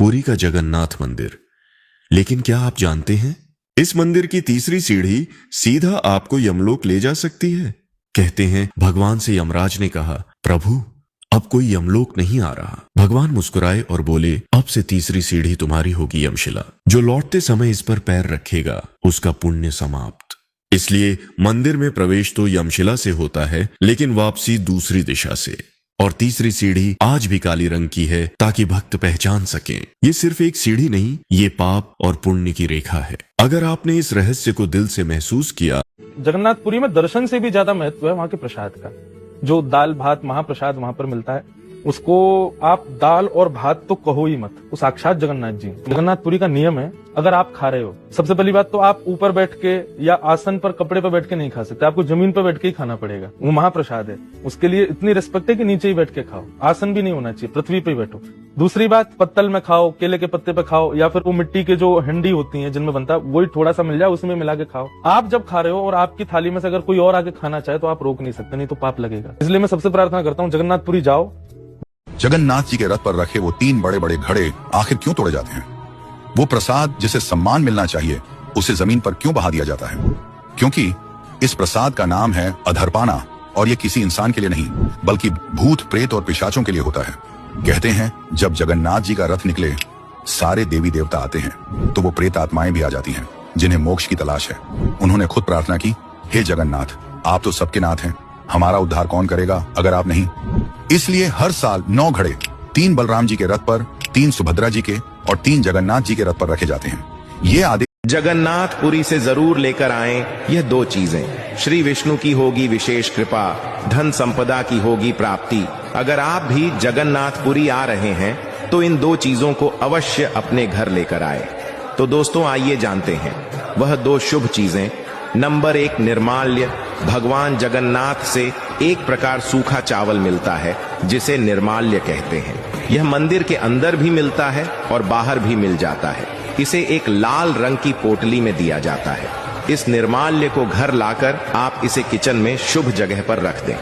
पुरी का जगन्नाथ मंदिर। लेकिन क्या आप जानते हैं, इस मंदिर की तीसरी सीढ़ी सीधा आपको यमलोक ले जा सकती है। कहते हैं भगवान से यमराज ने कहा, प्रभु अब कोई यमलोक नहीं आ रहा। भगवान मुस्कुराए और बोले, अब से तीसरी सीढ़ी तुम्हारी होगी यमशिला। जो लौटते समय इस पर पैर रखेगा उसका पुण्य समाप्त। इसलिए मंदिर में प्रवेश तो यमशिला से होता है, लेकिन वापसी दूसरी दिशा से। और तीसरी सीढ़ी आज भी काली रंग की है ताकि भक्त पहचान सकें। ये सिर्फ एक सीढ़ी नहीं, ये पाप और पुण्य की रेखा है। अगर आपने इस रहस्य को दिल से महसूस किया। जगन्नाथपुरी में दर्शन से भी ज्यादा महत्व है वहाँ के प्रसाद का। जो दाल भात महाप्रसाद वहाँ पर मिलता है, उसको आप दाल और भात तो कहो ही मत, वो साक्षात जगन्नाथ जी। जगन्नाथपुरी का नियम है, अगर आप खा रहे हो, सबसे पहली बात तो आप ऊपर बैठ के या आसन पर कपड़े पर बैठ के नहीं खा सकते, आपको जमीन पर बैठ के ही खाना पड़ेगा। वो महाप्रसाद है, उसके लिए इतनी रिस्पेक्ट है कि नीचे ही बैठ के खाओ। आसन भी नहीं होना चाहिए, पृथ्वी पे बैठो। दूसरी बात, पत्तल में खाओ, केले के पत्ते पे खाओ, या फिर वो मिट्टी के जो हंडी होती है जिनमें बनता है, वही थोड़ा सा मिल जाए उसमें मिला के खाओ। आप जब खा रहे हो और आपकी थाली में से अगर कोई और आके खाना चाहे तो आप रोक नहीं सकते, नहीं तो पाप लगेगा। इसलिए मैं सबसे प्रार्थना करता हूँ, जगन्नाथपुरी जाओ। जगन्नाथ जी के रथ पर रखे वो 3 बड़े बड़े घड़े आखिर क्यों तोड़े जाते हैं? वो प्रसाद जिसे सम्मान मिलना चाहिए उसे जमीन पर क्यों बहा दिया जाता है? क्योंकि इस प्रसाद का नाम है अधरपाना, और ये किसी इंसान के लिए नहीं बल्कि भूत प्रेत और पिशाचों के लिए होता है। कहते हैं जब जगन्नाथ जी का रथ निकले सारे देवी देवता आते हैं तो वो प्रेत आत्माएं भी आ जाती हैं जिन्हें मोक्ष की तलाश है। उन्होंने खुद प्रार्थना की, हे जगन्नाथ आप तो सबके नाथ हैं, हमारा उद्धार कौन करेगा अगर आप नहीं? इसलिए हर साल 9 घड़े 3 बलराम जी के रथ पर, 3 सुभद्रा जी के और 3 जगन्नाथ जी के रथ पर रखे जाते हैं। ये आदेश जगन्नाथपुरी से जरूर लेकर आएं यह 2 चीजें। श्री विष्णु की होगी विशेष कृपा, धन संपदा की होगी प्राप्ति। अगर आप भी जगन्नाथपुरी आ रहे हैं तो इन 2 चीजों को अवश्य अपने घर लेकर आए। तो दोस्तों आइए जानते हैं वह 2 शुभ चीजें। नंबर 1, निर्माल्य। भगवान जगन्नाथ से एक प्रकार सूखा चावल मिलता है जिसे निर्माल्य कहते हैं। यह मंदिर के अंदर भी मिलता है और बाहर भी मिल जाता है। इसे एक लाल रंग की पोटली में दिया जाता है। इस निर्माल्य को घर लाकर आप इसे किचन में शुभ जगह पर रख दें।